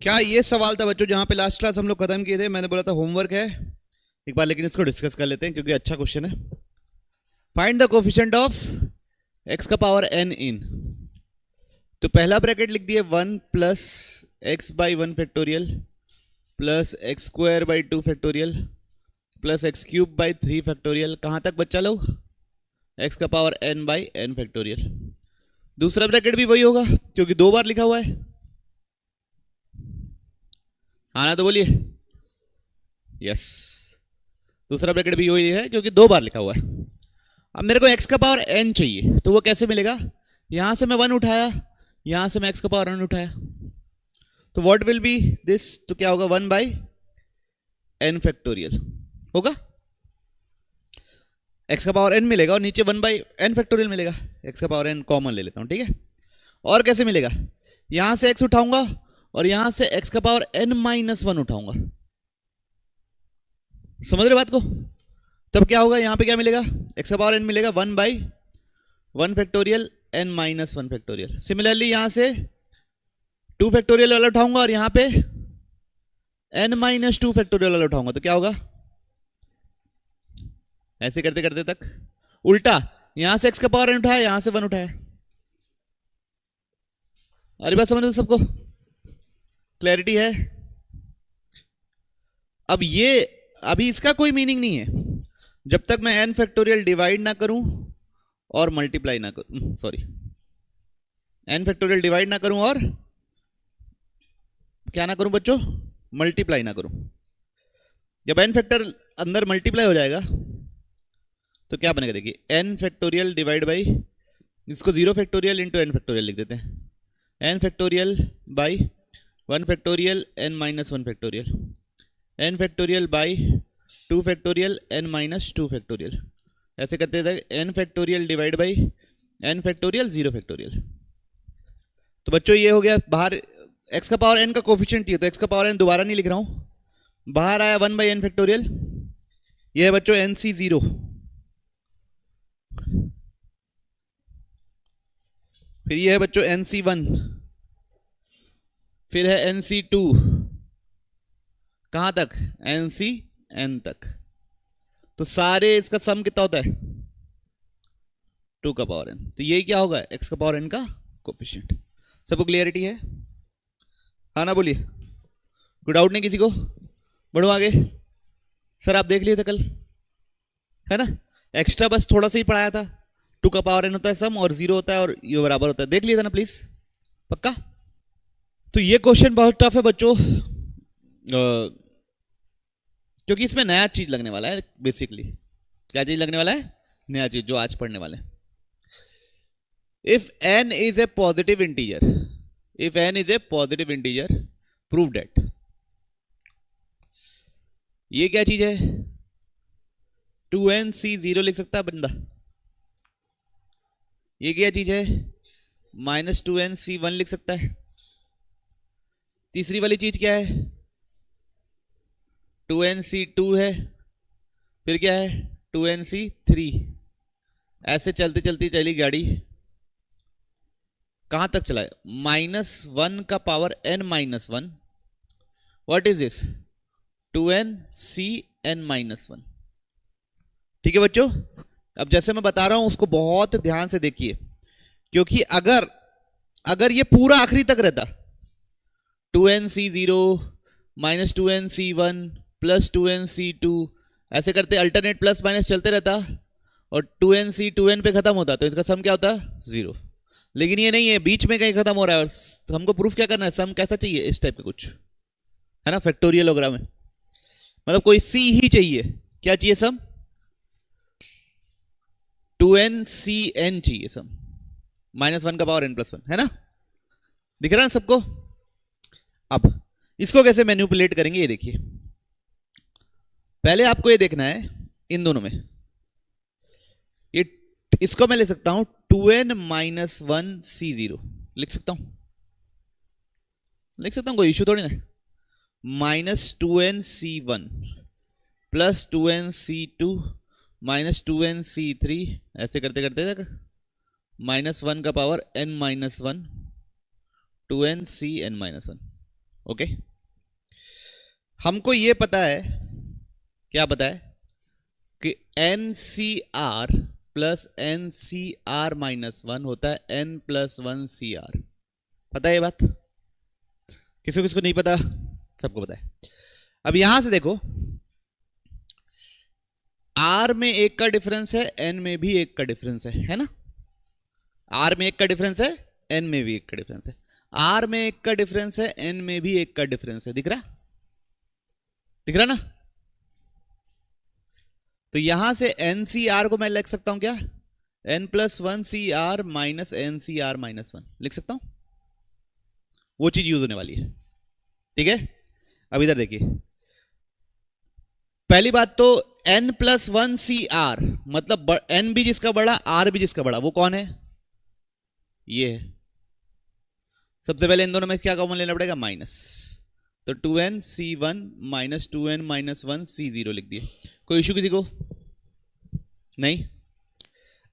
क्या ये सवाल था बच्चों जहां पे लास्ट क्लास हम लोग खत्म किए थे? मैंने बोला था होमवर्क है एक बार, लेकिन इसको डिस्कस कर लेते हैं क्योंकि अच्छा क्वेश्चन है। Find the coefficient of x का पावर एन इन। तो पहला ब्रैकेट लिख दिए 1 plus x by 1 factorial plus x square by 2 factorial plus x cube by 3 factorial. कहाँ तक बच्चा लोग? एक्स का power n by n factorial. दूसरा ब्रैकेट भी वही होगा क्योंकि दो बार लिखा हुआ है। आना तो बोलिए यस। दूसरा ब्रैकेट भी वही है क्योंकि दो बार लिखा हुआ है। अब मेरे को x का पावर n चाहिए, तो वो कैसे मिलेगा? यहां से मैं 1 उठाया, यहां से मैं x का पावर n उठाया, तो व्हाट विल बी दिस? तो क्या होगा? 1 बाई n फैक्टोरियल होगा। x का पावर n मिलेगा और नीचे 1 बाई n फैक्टोरियल मिलेगा। x का पावर n कॉमन ले लेता हूं, ठीक है। और कैसे मिलेगा? यहां से x उठाऊंगा और यहां से x का पावर n माइनस 1 उठाऊंगा। समझ रहे बात को? तब क्या होगा? यहां पे क्या मिलेगा? x का पावर n मिलेगा 1 by 1 factorial n minus 1 factorial. Similarly यहां से 2 फैक्टोरियल वाला उठाऊंगा और यहां पे n माइनस 2 फैक्टोरियल वाला उठाऊंगा, तो क्या होगा? ऐसे करते करते तक उल्टा, यहां से x का पावर n उठाया, यहां से 1 उठाया। अरे बात समझ लो सबको? क्लैरिटी है? अब ये अभी इसका कोई मीनिंग नहीं है जब तक मैं n फैक्टोरियल डिवाइड ना करूं और मल्टीप्लाई ना करूं। सॉरी, n फैक्टोरियल डिवाइड ना करूं और क्या ना करूं बच्चों? मल्टीप्लाई ना करूं। जब n फैक्टर अंदर मल्टीप्लाई हो जाएगा तो क्या बनेगा? देखिए, n फैक्टोरियल डिवाइड बाई, इसको 0 फैक्टोरियल इंटू n फैक्टोरियल लिख देते हैं। n factorial by 1 factorial n minus 1 factorial, n factorial by 2 factorial n minus 2 factorial. ऐसे करते थे n factorial divide by n factorial 0 factorial. तो बच्चों ये हो गया बाहर x का पावर n का कोफिशिएंट है, तो x का पावर n दोबारा नहीं लिख रहा हूं। बाहर आया 1 बाई n फैक्टोरियल, ये है बच्चों nc0, फिर ये है बच्चों nc1, फिर है nc2, कहां तक? ncn तक। तो सारे इसका सम कितना होता है? 2 का पावर n। तो ये क्या होगा? x का पावर n का कोफिशिएंट। सबको क्लियरिटी है? हाँ ना बोलिए। कोई डाउट नहीं किसी को? बढ़ो आगे। सर आप देख लिए थे कल, है ना? एक्स्ट्रा बस थोड़ा सा ही पढ़ाया था। 2 का पावर n होता है सम और 0 होता है और ये बराबर होता है। देख लिया था ना प्लीज? पक्का? तो ये क्वेश्चन बहुत टफ है बच्चों, क्योंकि इसमें नया चीज लगने वाला है। बेसिकली क्या चीज लगने वाला है? नया चीज जो आज पढ़ने वाले हैं। If n is a positive integer, if n is a positive integer, prove that. ये क्या चीज है? 2nc0 लिख सकता है बंदा। ये क्या चीज है? माइनस 2nc1 लिख सकता है। तीसरी वाली चीज क्या है? 2nc2 है। फिर क्या है? 2nc3। ऐसे चलती चलती चली गाड़ी, कहां तक चला है? -1 का power n minus 1। What is this? 2ncn-1। ठीक है बच्चों? अब जैसे मैं बता रहा हूं उसको बहुत ध्यान से देखिए, क्योंकि अगर ये पूरा आखिरी तक रहता 2nc0 minus 2nc1 plus 2nc2, ऐसे करते अल्टरनेट प्लस माइनस चलते रहता और 2nc 2n पे खत्म होता, तो इसका सम क्या होता? 0। लेकिन ये नहीं है, बीच में कहीं खत्म हो रहा है और हमको प्रूफ क्या करना है? सम कैसा चाहिए? इस टाइप का कुछ, है ना? फैक्टोरियल वगैरह में मतलब कोई सी ही चाहिए। क्या चाहिए? सम 2ncn चाहिए सम, -1 का पावर n प्लस 1, है ना? दिख रहा है सबको? अब इसको कैसे मैनिपुलेट करेंगे ये देखिए। पहले आपको ये देखना है इन दोनों में, ये इसको मैं ले सकता हूं 2n-1c0 लिख सकता हूं, लिख सकता हूं, कोई इशू थोड़ी ना। -2nc1 plus 2nc2 minus 2nc3, ऐसे करते करते तक -1 का power n-1 2nc n-1। Okay, हमको ये पता है, क्या पता है कि n C r plus n C are minus one होता है n plus one C r. पता है ये बात? किसी किसको नहीं पता? सबको पता है। अब यहां से देखो, आर में एक का डिफरेंस है, एन में भी एक का डिफरेंस है ना? आर में एक का डिफरेंस है, एन में भी एक का डिफरेंस है। आर में एक का डिफरेंस है, एन में भी एक का डिफरेंस है। दिख रहा? दिख रहा ना? तो यहां से एन सी आर को मैं लिख सकता हूं क्या? N plus one C are minus n C are minus one लिख सकता हूं। वो चीज यूज होने वाली है, ठीक है? अब इधर देखिए, पहली बात तो n plus one C r मतलब एन भी जिसका बड़ा, आर भी जिसका बड़ा, वो कौन है? ये है। सबसे पहले इन दोनों में क्या कॉमन लेना पड़ेगा? माइनस। तो 2n c1 minus 2n minus 1 c0 लिख दिए। कोई इशू किसी को? नहीं।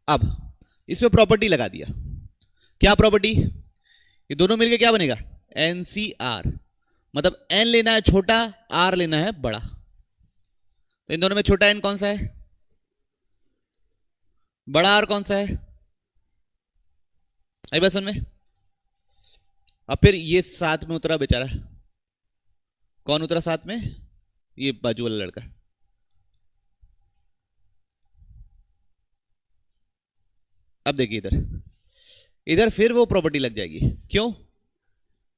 अब इसमें प्रॉपर्टी लगा दिया। क्या प्रॉपर्टी? ये दोनों मिलके क्या बनेगा? NCR। मतलब n लेना है छोटा, r लेना है बड़ा। तो इन दोनों में छोटा n कौन सा है? बड़ा r कौन सा है? आई बात समझ में? अब फिर ये साथ में उतरा बेचारा, कौन उतरा साथ में? ये बाजू वाला लड़का। अब देखिए इधर, इधर फिर वो प्रॉपर्टी लग जाएगी। क्यों?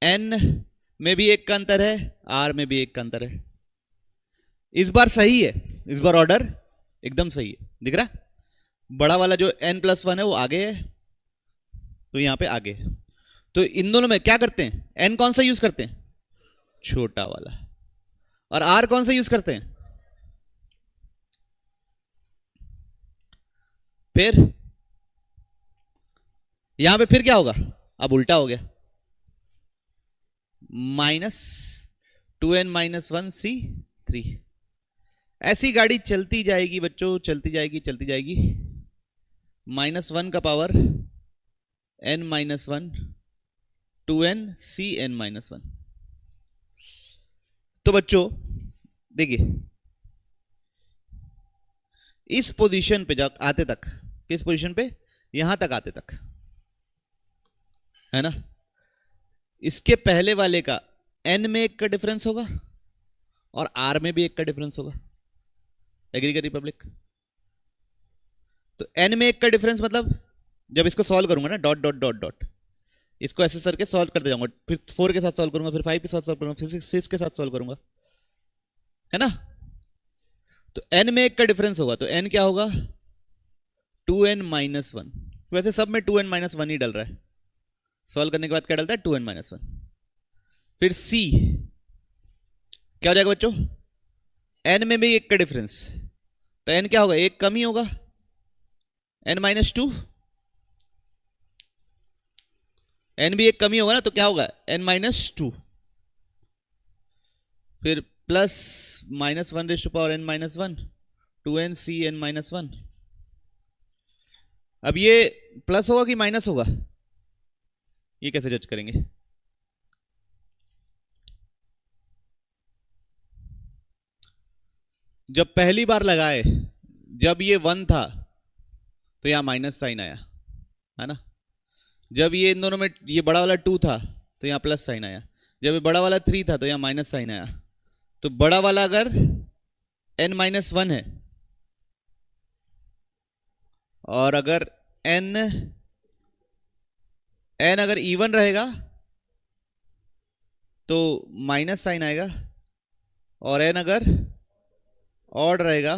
n में भी एक का अंतर है, r में भी एक का अंतर है। इस बार सही है, इस बार ऑर्डर एकदम सही है। दिख रहा? बड़ा वाला जो n प्लस वन है वो आगे है, तो यहां पे आगे है। तो इन दोनों में क्या करते हैं? n कौन सा यूज करते हैं? छोटा वाला। और r कौन सा यूज करते हैं? फिर यहां पे फिर क्या होगा? अब उल्टा हो गया, माइनस 2n माइनस 1 c3। ऐसी गाड़ी चलती जाएगी बच्चों, चलती जाएगी चलती जाएगी। माइनस वन का power n minus one 2n cn minus one. तो बच्चों देखिए, इस पोजीशन पे जब आते तक, किस पोजीशन पे? यहां तक आते तक, है ना? इसके पहले वाले का n में एक का डिफरेंस होगा और r में भी एक का डिफरेंस होगा। एग्री कर रिपब्लिक? तो n में एक का डिफरेंस मतलब जब इसको सॉल्व करूंगा ना, डॉट डॉट डॉट डॉट, इसको ऐसे करके सॉल्व करते जाऊंगा, फिर 4 के साथ सॉल्व करूंगा, फिर 5 के साथ सॉल्व करूंगा, फिर 6 के साथ सॉल्व करूंगा, है ना? तो n में एक का डिफरेंस होगा, तो n क्या होगा? 2n minus one. वैसे सब में 2n माइनस वन ही डल रहा है, सॉल्व करने के बाद क्या डलता है? 2n minus one. फिर c क्या हो जाएगा बच्चों? n में भी एक का डिफरेंस, तो n क्या होगा? एक कम ही होगा, n माइनस टू। n भी एक कमी होगा ना, तो क्या होगा? n minus two. फिर plus minus one raise to power n minus one 2n cn minus one. अब ये प्लस होगा कि माइनस होगा? ये कैसे जज करेंगे? जब पहली बार लगाए, जब ये 1 था तो यहां माइनस साइन आया, है ना? जब ये इन दोनों में ये बड़ा वाला 2 था तो यहां प्लस साइन आया, जब ये बड़ा वाला 3 था तो यहां माइनस साइन आया। तो बड़ा वाला अगर n माइनस वन है और अगर n अगर इवन रहेगा तो माइनस साइन आएगा, और n अगर ऑड रहेगा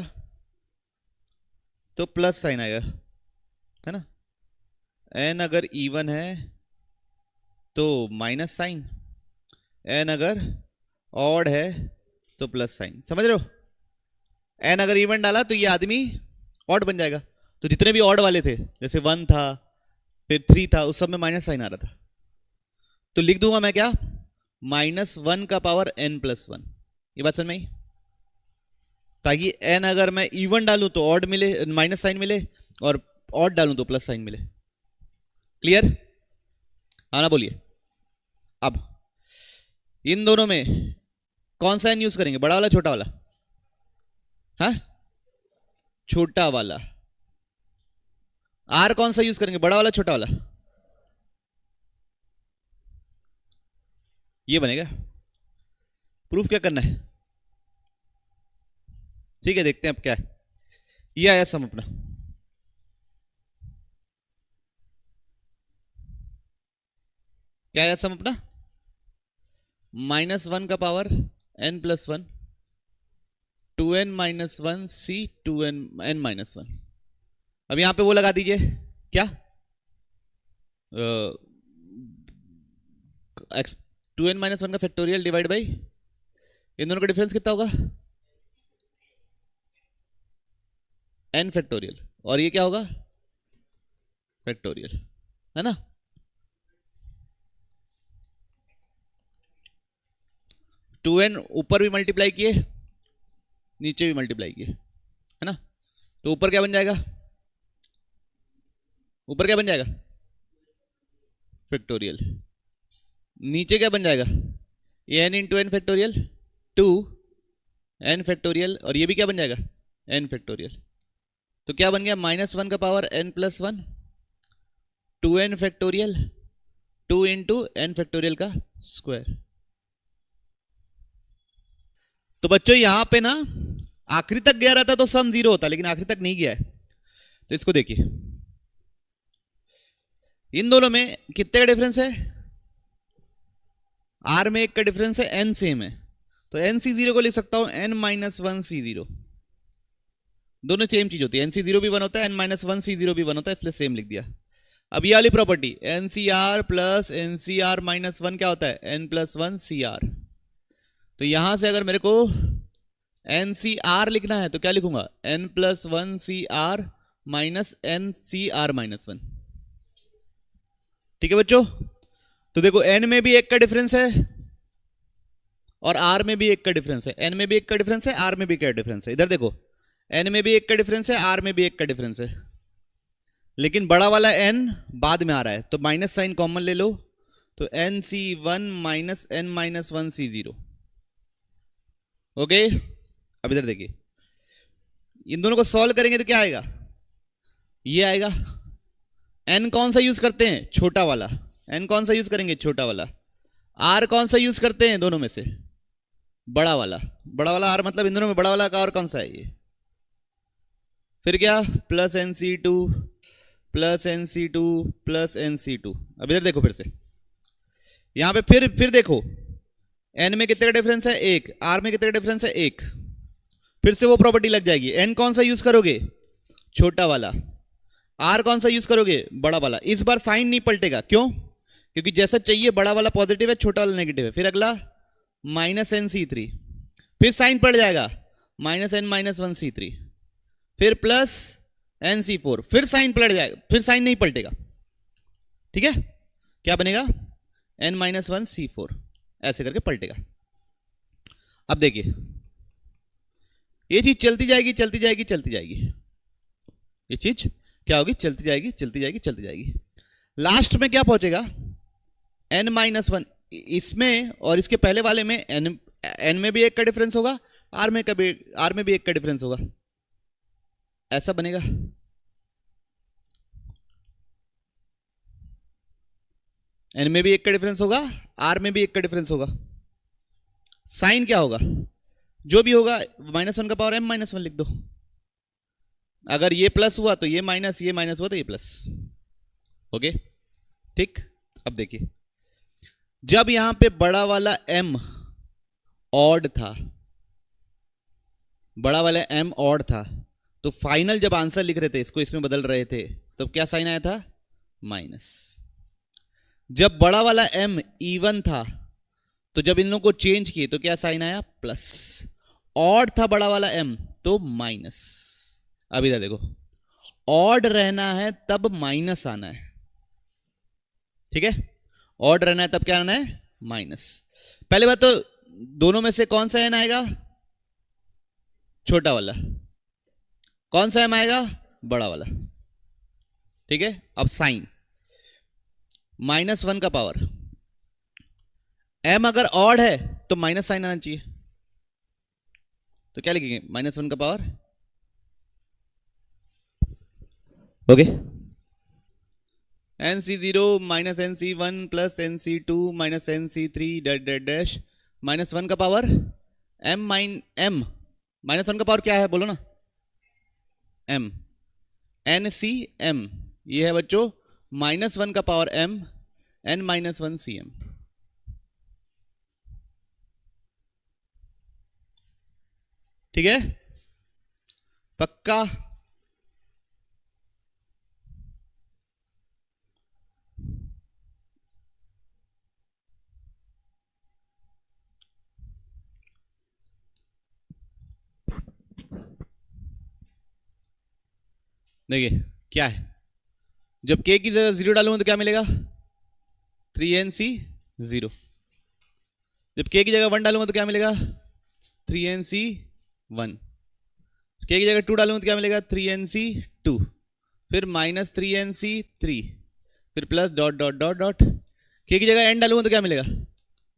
तो प्लस साइन आएगा, है ना? n अगर इवन है तो माइनस साइन, n अगर ऑड है तो प्लस साइन। समझ रहे हो? n अगर इवन डाला तो ये आदमी ऑड बन जाएगा। तो जितने भी ऑड वाले थे, जैसे 1 था फिर 3 था, उस सब में माइनस साइन आ रहा था, तो लिख दूंगा मैं क्या? माइनस वन का पावर n प्लस वन। ये बात समझ में आई? ताकि n अगर मैं इवन डालूं तो ऑड मिले, माइनस साइन मिले, और ऑड डालूं तो प्लस साइन मिले। क्लियर? हाँ ना, बोलिए। अब इन दोनों में कौन सा एन यूज करेंगे, बड़ा वाला छोटा वाला? हाँ, छोटा वाला। आर कौन सा यूज करेंगे, बड़ा वाला छोटा वाला? ये बनेगा। प्रूफ क्या करना है? ठीक है, देखते हैं अब क्या है। ये आया सम अपना। क्या आया सम अपना? -1 का power n + 1, 2n - 1 c 2n n - 1। अब यहां पे वो लगा दीजिए, क्या 2n - 1 का फैक्टोरियल डिवाइड बाई इन दोनों का डिफरेंस कितना होगा? n फैक्टोरियल, और ये क्या होगा? फैक्टोरियल, है ना? टू एन ऊपर भी मल्टीप्लाई किए, नीचे भी मल्टीप्लाई किए, है ना? तो ऊपर क्या बन जाएगा? ऊपर क्या बन जाएगा? फैक्टोरियल। नीचे क्या बन जाएगा? ये n into n factorial 2 n factorial, और ये भी क्या बन जाएगा? n factorial. तो क्या बन गया? -1 का power n + 1, 2n factorial 2 into n factorial का स्क्वायर। तो बच्चों यहां पे ना आखिरी तक गया रहता तो सम 0 होता, लेकिन आखिरी तक नहीं गया है। तो इसको देखिए, इन दोनों में कितने का डिफरेंस है? आर में 1 का डिफरेंस है, एन सेम है, तो एन सी 0 को लिख सकता हूं n - 1 c 0। दोनों सेम चीज होती है, एन सी 0 भी 1 होता है, n - 1 c 0 भी 1 होता है, इसलिए सेम लिख दिया। अब ये वाली property n C r plus n C r -1 क्या होता है? n + 1 C r. तो यहां से अगर मेरे को एन सी आर लिखना है तो क्या लिखूंगा? n + 1 C are minus n C r -1। ठीक है बच्चों? तो देखो n में भी 1 का डिफरेंस है और r में भी 1 का डिफरेंस है। n में भी 1 का डिफरेंस है, r में भी 1 का डिफरेंस है। इधर देखो, n में भी 1 का डिफरेंस है, r में भी 1 का डिफरेंस है, लेकिन बड़ा वाला n बाद में आ रहा है, तो माइनस साइन कॉमन ले लो, तो nc1 - n - 1 c0। ओके, अब इधर देखिए, इन दोनों को सॉल्व करेंगे तो क्या आएगा? ये आएगा। n कौन सा यूज करते हैं? छोटा वाला। n कौन सा यूज करेंगे? छोटा वाला। r कौन सा यूज करते हैं दोनों में से? बड़ा वाला। बड़ा वाला r, मतलब इन दोनों में बड़ा वाला का और कौन सा है ये? फिर क्या? Plus nc2 plus nc2 plus nc2। अब इधर देखो फिर से, यहां पे फिर देखो, n में कितने का डिफरेंस है? 1। r में कितने का डिफरेंस है? 1। फिर से वो प्रॉपर्टी लग जाएगी। n कौन सा यूज करोगे? छोटा वाला। r कौन सा यूज करोगे? बड़ा वाला। इस बार साइन नहीं पलटेगा, क्यों? क्योंकि जैसा चाहिए बड़ा वाला पॉजिटिव है, छोटा वाला नेगेटिव है। फिर अगला -nc3, फिर साइन पलट जाएगा, -n - 1 c3, फिर प्लस nc4, फिर साइन पलट जाएगा, फिर साइन नहीं पलटेगा। ठीक है, क्या बनेगा? n - 1 c4, ऐसे करके पलटेगा। अब देखिए, ये चीज चलती जाएगी चलती जाएगी चलती जाएगी, ये चीज क्या होगी? चलती जाएगी चलती जाएगी चलती जाएगी। लास्ट में क्या पहुंचेगा? n - 1। इसमें और इसके पहले वाले में n में भी 1 का डिफरेंस होगा, r में भी 1 का डिफरेंस होगा, ऐसा बनेगा। n में भी 1 का डिफरेंस होगा, r में भी 1 का डिफरेंस होगा। साइन क्या होगा? जो भी होगा -1 का पावर m - 1 लिख दो। अगर ये प्लस हुआ तो ये माइनस, ये माइनस हुआ तो ये प्लस। ओके, ठीक। अब देखिए, जब यहां पे बड़ा वाला m ऑड था, बड़ा वाला m ऑड था, तो फाइनल जब आंसर लिख रहे थे, इसको इसमें बदल रहे थे, तो क्या साइन आया था? माइनस। जब बड़ा वाला m इवन था, तो जब इन लोगों को चेंज किए तो क्या साइन आया? प्लस। ऑड था बड़ा वाला m, तो माइनस। अब इधर देखो, ऑड रहना है तब माइनस आना है। ठीक है, ऑड रहना है तब क्या आना है? माइनस। पहले बात तो दोनों में से कौन सा n आएगा? छोटा वाला। कौन सा m आएगा? बड़ा वाला। ठीक है, अब साइन -1 का पावर m अगर ऑड है तो माइनस साइन आना चाहिए, तो क्या लिखेंगे, -1 का power, okay, nc0 minus nc1 plus nc2 minus nc3 dash dash dash -1 का पावर m -1 का पावर क्या है बोलो ना, m, ncm, ये है बच्चों -1 का पावर m, n-1 cm। ठीक है, पक्का। देखिए क्या है, जब k की जगह 0 डालूंगा तो क्या मिलेगा, 3nc0, जब k की जगह 1 डालूंगा तो क्या मिलेगा, 3nc1, k की जगह 2 डालूंगा तो क्या मिलेगा, 3nc2, फिर -3nc3, फिर plus dot dot dot dot, k की जगह n डालूंगा तो क्या मिलेगा,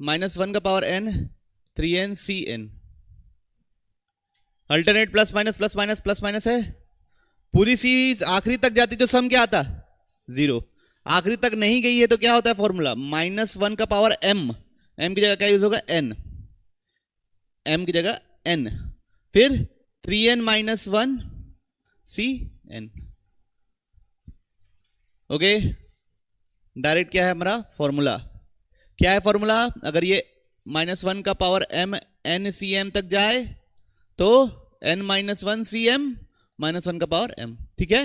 -1 का power n, 3ncn, alternate plus minus है, पूरी सीरीज आखिरी तक जाती तो सम क्या आता, 0, आखिरी तक नहीं गई है तो क्या होता है फॉर्मूला, -1 का पावर m, m की जगह क्या यूज होगा, n, m की जगह n, फिर 3n-1 cn, ओके। डायरेक्ट क्या है हमारा फॉर्मूला, क्या है फॉर्मूला, अगर ये -1 का पावर m n cm तक जाए तो n-1 cm -1 का पावर m, ठीक है,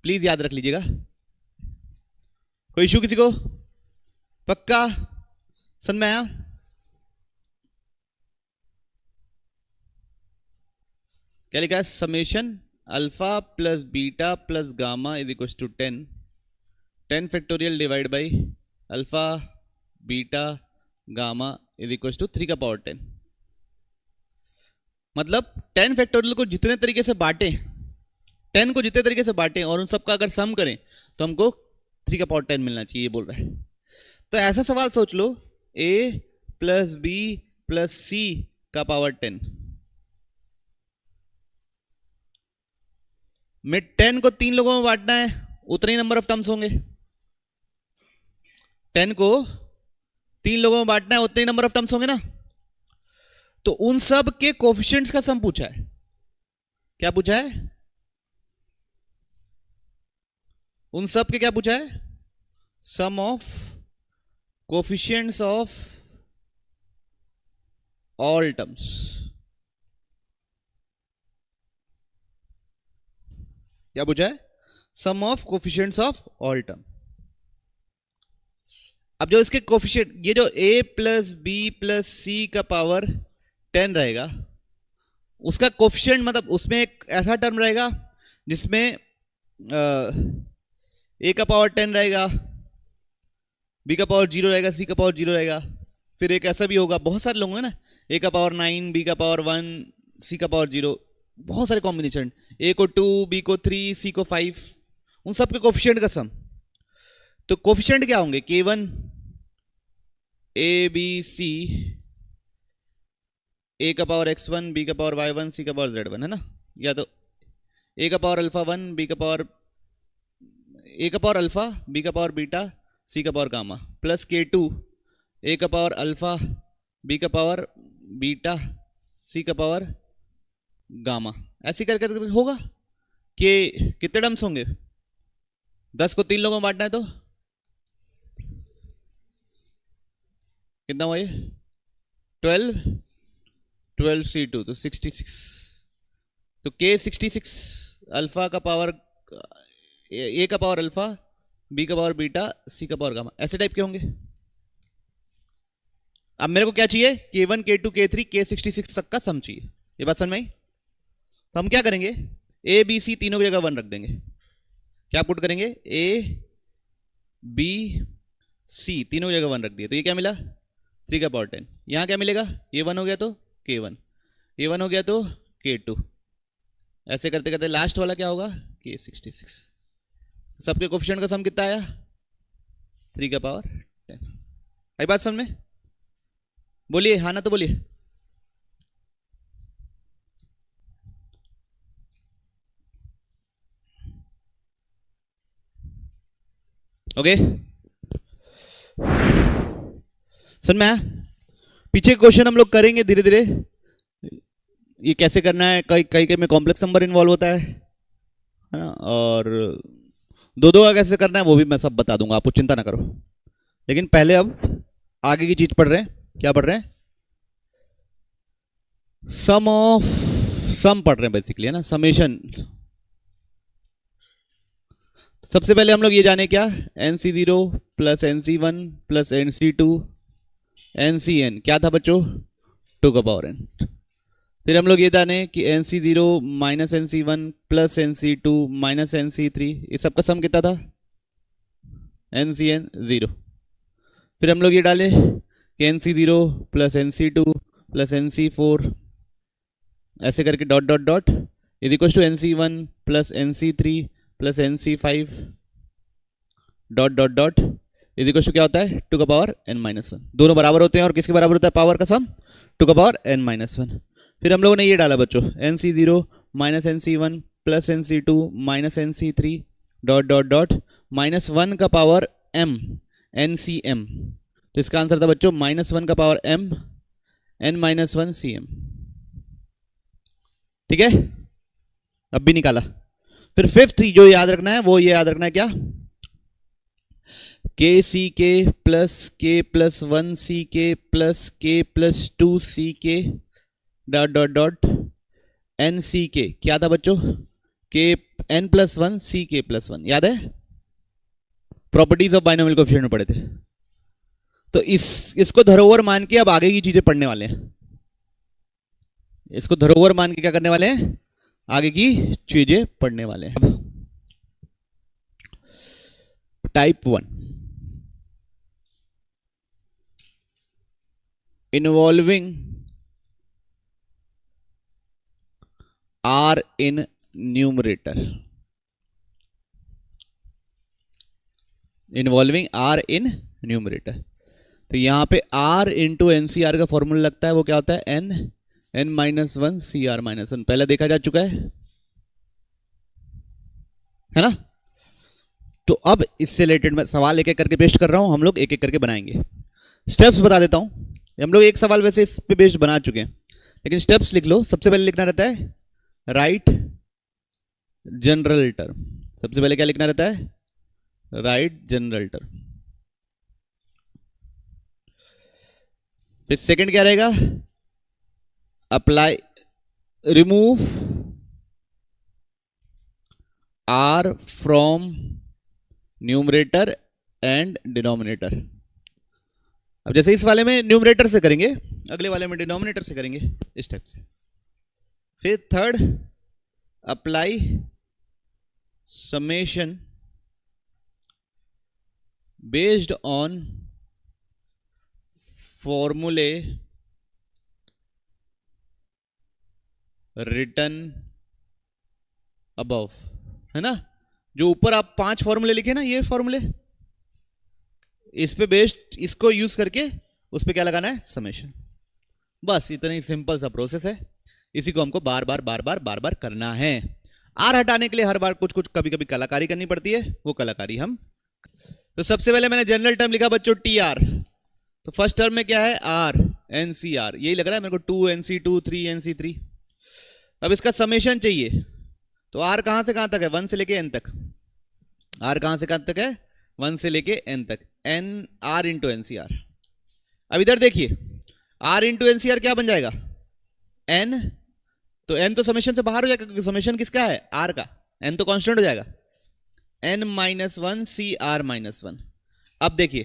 प्लीज याद रख लीजिएगा। कोई इशू किसी को, पक्का समझ में आया। क्या लिखा है, summation alpha plus beta plus gamma is equal to 10 factorial divide by alpha beta gamma is equal to 3 का पावर 10, मतलब 10 फैक्टोरियल को जितने तरीके से बांटे, 10 को जितने तरीके से बांटे और उन सबका अगर सम करें तो हमको 3 का पावर 10 मिलना चाहिए, ये बोल रहा है। तो ऐसा सवाल सोच लो, a plus B plus C का पावर 10 में 10 को 3 लोगों में बांटना है, उतने ही नंबर ऑफ टर्म्स होंगे, 10 को 3 लोगों में बांटना है, उतने ही नंबर ऑफ टर्म्स होंगे ना, तो उन सब के कोफिशिएंट्स का सम पूछा है, क्या पूछा है, उन सब के क्या पूछा है, sum of coefficients of all terms, क्या पूछा है, sum of coefficients of all term. अब जो इसके कोफिशिएंट, ये जो a plus B plus C का पावर 10 रहेगा, उसका कोफिशिएंट मतलब उसमें एक ऐसा टर्म रहेगा जिसमें a का पावर 10 रहेगा, b का पावर 0 रहेगा, c का पावर 0 रहेगा, फिर एक ऐसा भी होगा, बहुत सारे लोग हैं ना, a का पावर 9, b का पावर 1, c का पावर 0, बहुत सारे कॉम्बिनेशन, a को 2, b को 3, c को 5, उन सब के कोफिशिएंट का सम। तो कोफिशिएंट क्या होंगे, k1 a b c, a का पावर x1, b का पावर y1, c का पावर z1, है ना, या तो a का पावर अल्फा 1, b का पावर a का पावर अल्फा, b का पावर बीटा, c का power gamma, plus k2 a का पावर अल्फा, b का पावर बीटा, c का पावर गामा, ऐसे कर कर होगा कि कितने टर्म्स होंगे, 10 को 3 लोगों में बांटना है तो कितना हुआ ये, 12 c2 तो 66, तो k 66, अल्फा का पावर a का पावर अल्फा, b का पावर बीटा, c का पावर गामा, ऐसे टाइप के होंगे। अब मेरे को क्या चाहिए, k1 k2 k3 k66 तक का सम चाहिए, ये बात समझ में आई। तो हम क्या करेंगे, a b c तीनों की जगह 1 रख देंगे, क्या पुट करेंगे, a b c तीनों की जगह 1 रख दिए, तो ये क्या मिला, 3 का पावर 10, यहां क्या मिलेगा, ये 1 हो गया तो k1, ये 1 हो गया तो k2, ऐसे करते करते लास्ट वाला क्या होगा, k66, सबके कोफिशिएंट का सम कितना आया, 3 का पावर 10। आई बात समझ में, बोलिए, हाँ ना तो बोलिए। ओके, समझ में आया? पीछे क्वेश्चन हम लोग करेंगे धीरे धीरे, ये कैसे करना है, कई कई कई में कॉम्प्लेक्स नंबर इन्वॉल्व होता है ना, और दो दो का कैसे करना है वो भी मैं सब बता दूंगा, आपको चिंता ना करो। लेकिन पहले अब आगे की चीज पढ़ रहे हैं। क्या पढ़ रहे हैं? सम ऑफ सम पढ़ रहे हैं बेसिकली, है ना, समेशन। सबसे पहले हम लोग ये जाने क्या, NC0 plus NC1 plus NC2 NCN क्या था बच्चों, 2 का पावर n। फिर हम लोग ये जाने कि NC0 minus NC1 plus NC2 minus NC3, ये सबका सम कितना था, NCN 0। फिर हम लोग ये डाले कि NC0 plus NC2 plus NC4 ऐसे करके dot dot dot is equal to NC1 plus NC3 plus NC5 dot dot dot is equal to क्या होता है, 2 का पावर n-1। दोनों बराबर होते हैं और किसके बराबर होता है पावर का सम, 2 का पावर n-1। फिर हम लोगों ने ये डाला बच्चों, NC0 minus NC1 plus NC2 minus NC3 dot dot dot -1 का पावर m NCM। तो इसका आंसर था बच्चों -1 का पावर m n-1 CM। ठीक है, अब भी निकाला। फिर फिफ्थ जो याद रखना है वो ये याद रखना है क्या, KCK plus K+1CK plus K+2CK dot dot dot NCK क्या था बच्चों, Kn+1 CK+1, याद है? प्रॉपर्टीज ऑफ बाइनोमियल कोएफिशिएंट में पढ़े थे। तो इसको धरोहर मान के अब आगे की चीजें पढ़ने वाले हैं। इसको धरोहर मान के क्या करने वाले हैं, आगे की चीजें पढ़ने वाले हैं। Type 1 involving R in numerator, involving R in numerator। तो यहां पे R इंटू NCR का फॉर्मूला लगता है, वो क्या होता है, n-1 CR-1, पहले देखा जा चुका है ना। तो अब इससे रिलेटेड मैं सवाल एक एक करके पेस्ट कर रहा हूं, हम लोग एक एक करके बनाएंगे। स्टेप्स बता देता हूं, हम लोग एक सवाल वैसे इस पे बेस्ड बना चुके हैं, लेकिन स्टेप्स लिख लो। सबसे पहले लिखना रहता है राइट जनरल टर्म, सबसे पहले क्या लिखना रहता है, राइट जनरल टर्म। फिर सेकंड क्या रहेगा, apply remove R from numerator and denominator. अब जैसे इस वाले में न्यूमरेटर से करेंगे, अगले वाले में डिनोमिनेटर से करेंगे, इस टाइप से। फिर third apply summation based on फॉर्मूले रिटन अबव, है ना। जो ऊपर आप 5 फॉर्मूले लिखे ना, ये फॉर्मूले, इस पे बेस्ड इसको यूज करके उस पे क्या लगाना है, समेशन। बस इतना ही सिंपल सा प्रोसेस है। इसी को हमको बार बार बार बार बार बार करना है। आर हटाने के लिए हर बार कुछ कुछ कभी कभी कलाकारी करनी पड़ती है, वो कलाकारी हम। तो सबसे पहले मैंने जनरल टर्म लिखा बच्चों TR। तो फर्स्ट टर्म में क्या है, R NCR, यही लग रहा है मेरे को, 2 NC2 3 NC3। अब इसका समेशन चाहिए, तो R कहां से कहां तक है, 1 से लेके n तक। R कहां से कहां तक है, 1 से लेके n तक, n R इंटू NCR। अब इधर देखिए, R इंटू NCR क्या बन जाएगा, n, तो n तो समेशन से बाहर हो जाएगा क्योंकि समेशन किसका है, R का, n तो कांस्टेंट हो जाएगा, n-1 CR-1। अब देखिए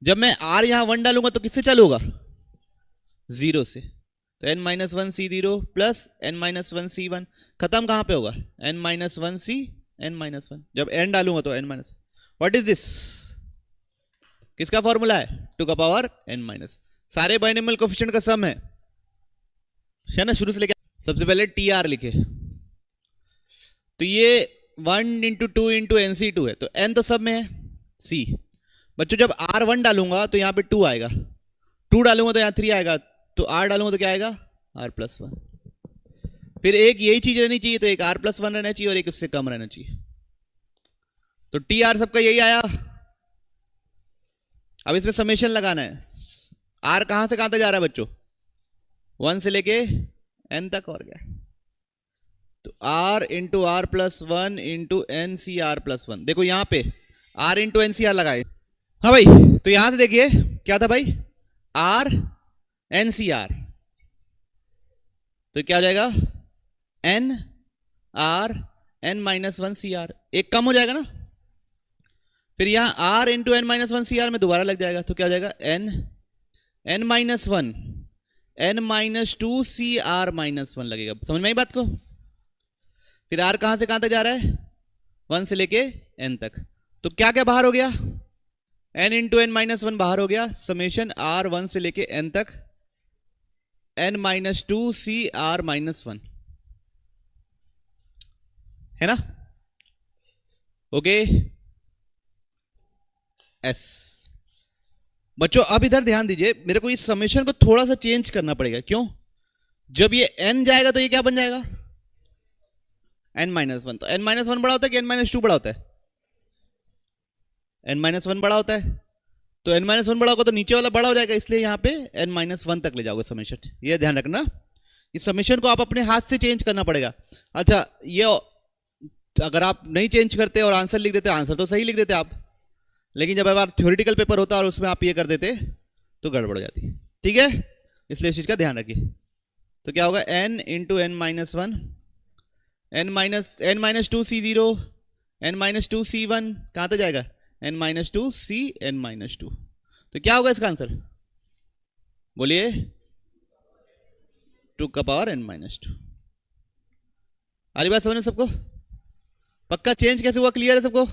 जब मैं R यहां 1 डालूंगा तो किससे चालू होगा, 0 से, तो n-1 C0 plus n-1 C1, खत्म कहां पे होगा, n-1 C n-1। जब n डालूंगा तो n-, व्हाट इज दिस, किसका फॉर्मूला है, 2 का पावर n-, सारे बाइनोमियल कोएफिशिएंट का सम है ना, शुरू से लेके। सबसे पहले TR लिखे, तो ये 1 इंटू 2 इंटू NC2 है, तो n तो सब में है C। बच्चों जब R1 डालूंगा तो यहां पे 2 आएगा, 2 डालूंगा तो यहाँ 3 आएगा, तो R डालूंगा तो क्या आएगा, R+1। फिर एक यही चीज रहनी चाहिए, तो एक R+1 रहना चाहिए और एक उससे कम रहना चाहिए। तो TR सबका यही आया। अब इसमें समेशन लगाना है। R कहां से कहां तक जा रहा है बच्चों, 1 से लेके n तक, और क्या। तो R into R+1 into NCR+1। देखो यहां पे R इंटू NCR लगाए। हाँ भाई, तो यहां से देखिए क्या था भाई, R NCR, तो क्या हो जाएगा, N R N-1 CR, एक कम हो जाएगा ना। फिर यहां R इंटू N-1 CR में दोबारा लग जाएगा, तो क्या हो जाएगा, N-1 N-2 CR-1 लगेगा। समझ में आई बात को। फिर R कहां से कहां तक जा रहा है, 1 से लेके N तक, तो क्या क्या बाहर हो गया, N इंटू N-1 बाहर हो गया, समेशन R 1 से लेके N तक N-2 CR-1, है ना। Okay S। बच्चों अब इधर ध्यान दीजिए, मेरे को इस समेशन को थोड़ा सा चेंज करना पड़ेगा। क्यों, जब ये n जाएगा तो ये क्या बन जाएगा, N-1। तो N-1 बड़ा होता है कि N-2 बड़ा होता है, N-1 बड़ा होता है। तो N-1 बड़ा होगा तो नीचे वाला बड़ा हो जाएगा, इसलिए यहां पे N-1 तक ले जाओगे समेशन। ये ध्यान रखना, इस समेशन को आप अपने हाथ से चेंज करना पड़ेगा। अच्छा, ये अगर आप नहीं चेंज करते और आंसर लिख देते, आंसर तो सही लिख देते आप, लेकिन जब बार थ्योरेटिकल पेपर होता और उसमें आप ये कर देते तो गड़बड़ हो जाती। ठीक है, इसलिए इस चीज का ध्यान रखिए। तो क्या होगा, N into N-1 N-2 C0 N-2 C1 कहां तक जाएगा, N-2 C N-2। तो क्या होगा इसका आंसर, बोलिए, 2 का पावर N-2। आ रही बात समझ में सबको, पक्का। चेंज कैसे हुआ, क्लियर है सबको,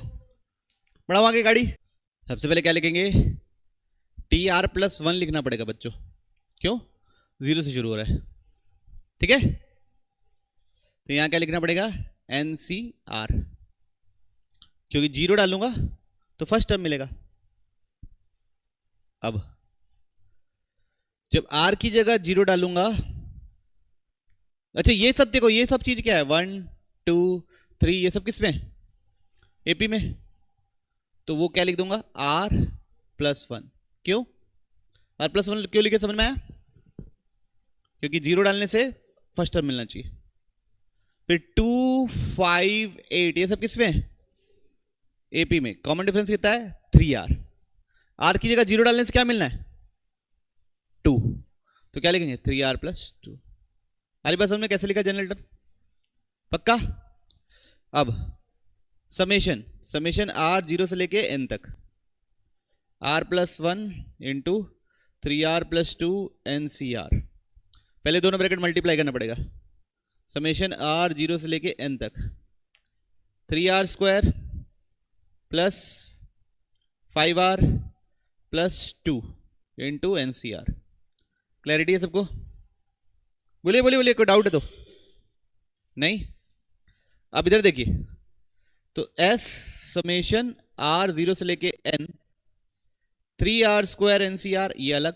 बढ़ाओ आगे गाड़ी। सबसे पहले क्या लिखेंगे, TR+1 लिखना पड़ेगा बच्चों। क्यों, 0 से शुरू हो रहा है, ठीक है। तो यहां क्या लिखना पड़ेगा, NCR, क्योंकि 0 डालूंगा तो फर्स्ट टर्म मिलेगा। अब जब R की जगह 0 डालूंगा, अच्छा ये सब देखो, ये सब चीज क्या है, 1 2 3, ये सब किसमें, AP में। तो वो क्या लिख दूंगा, R+1। क्यों R+1 क्यों लिखे, समझ में आया, क्योंकि 0 डालने से फर्स्ट टर्म मिलना चाहिए। फिर 2 5 8, ये सब किसमें, AP में। कॉमन डिफरेंस कितना है, 3R। R की जगह 0 डालने से क्या मिलना है, 2, तो क्या लिखेंगे, 3R+2। हमारी बात समझ में, कैसे लिखा जनरल टर्म, पक्का। अब समेशन R 0 से लेके N तक, R+1 इंटू 3R+2 NCR। पहले दोनों ब्रैकेट मल्टीप्लाई करना पड़ेगा। समेशन R 0 से लेके N तक 3R² plus 5R plus 2 into NCR। Clarity है सबको, बोलिए बोलिए बोलिए, कोई डाउट है तो नहीं। अब इधर देखिए, तो S समेशन R 0 से लेके N 3R² NCR, ये अलग,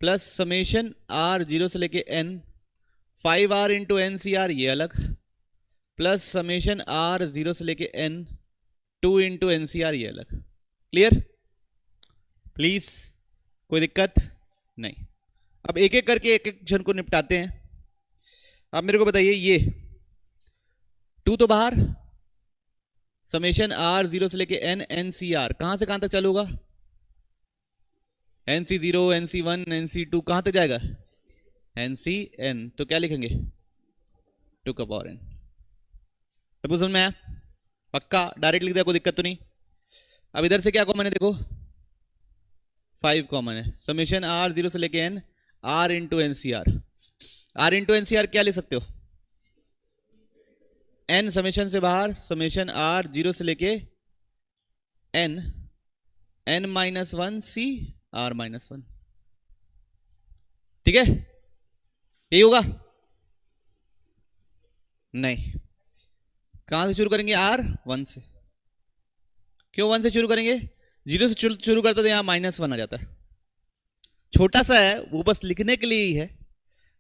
प्लस समेशन R 0 से लेके N 5R इंटू NCR, ये अलग, प्लस समेशन R 0 से लेके N 2 इंटू NCR, ये अलग। क्लियर, प्लीज, कोई दिक्कत नहीं। अब एक एक करके एक एक जन को निपटाते हैं। अब मेरे को बताइए, ये 2 तो बाहर, समेशन R 0 से लेके N NCR कहां से कहां तक चालू होगा, NC0 NC1 NC2 कहां तक जाएगा, NCN। तो क्या लिखेंगे, 2 का पावर N। सबको समझ में आया, पक्का, डायरेक्ट लिख दिया, कोई दिक्कत तो नहीं। अब इधर से क्या कॉमन है, देखो 5 कॉमन है। समेशन R 0 से लेके N R into NCR। R into NCR क्या ले सकते हो, N समेशन से बाहर, समेशन R 0 से लेके N N-1 C R-1। ठीक है, यही होगा, नहीं। कहां से शुरू करेंगे, R 1 से। क्यों 1 से शुरू करेंगे, 0 से शुरू करते तो यहां -1 आ जाता है, छोटा सा है वो, बस लिखने के लिए ही है,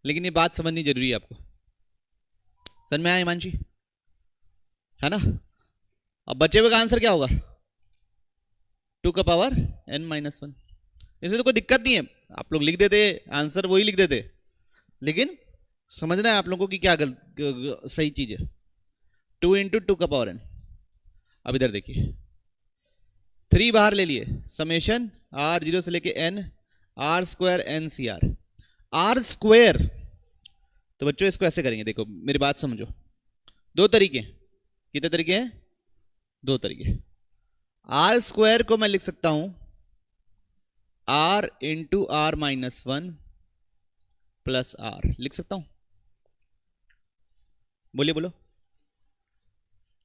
लेकिन ये बात समझनी जरूरी है आपको। समझ में आया हिमांशी, है ना? अब बचे हुए का आंसर क्या होगा? 2 का पावर n माइनस 1। इसमें तो कोई दिक्कत नहीं है, आप लोग लिख देते, आंसर वही लिख देते, लेकिन समझना है आप लोगों को कि क्या सही चीज है। 2 इंटू 2 का पावर n। अब इधर देखिए, 3 बाहर ले लिए, समेशन r 0 से लेके n r square n C r. r square, तो बच्चों इसको ऐसे करेंगे, देखो मेरी बात समझो। दो तरीके, कितने तरीके हैं? दो तरीके। r स्क्वायर को मैं लिख सकता हूं r into are minus 1 plus r, लिख सकता हूं, बोलिए बोलो,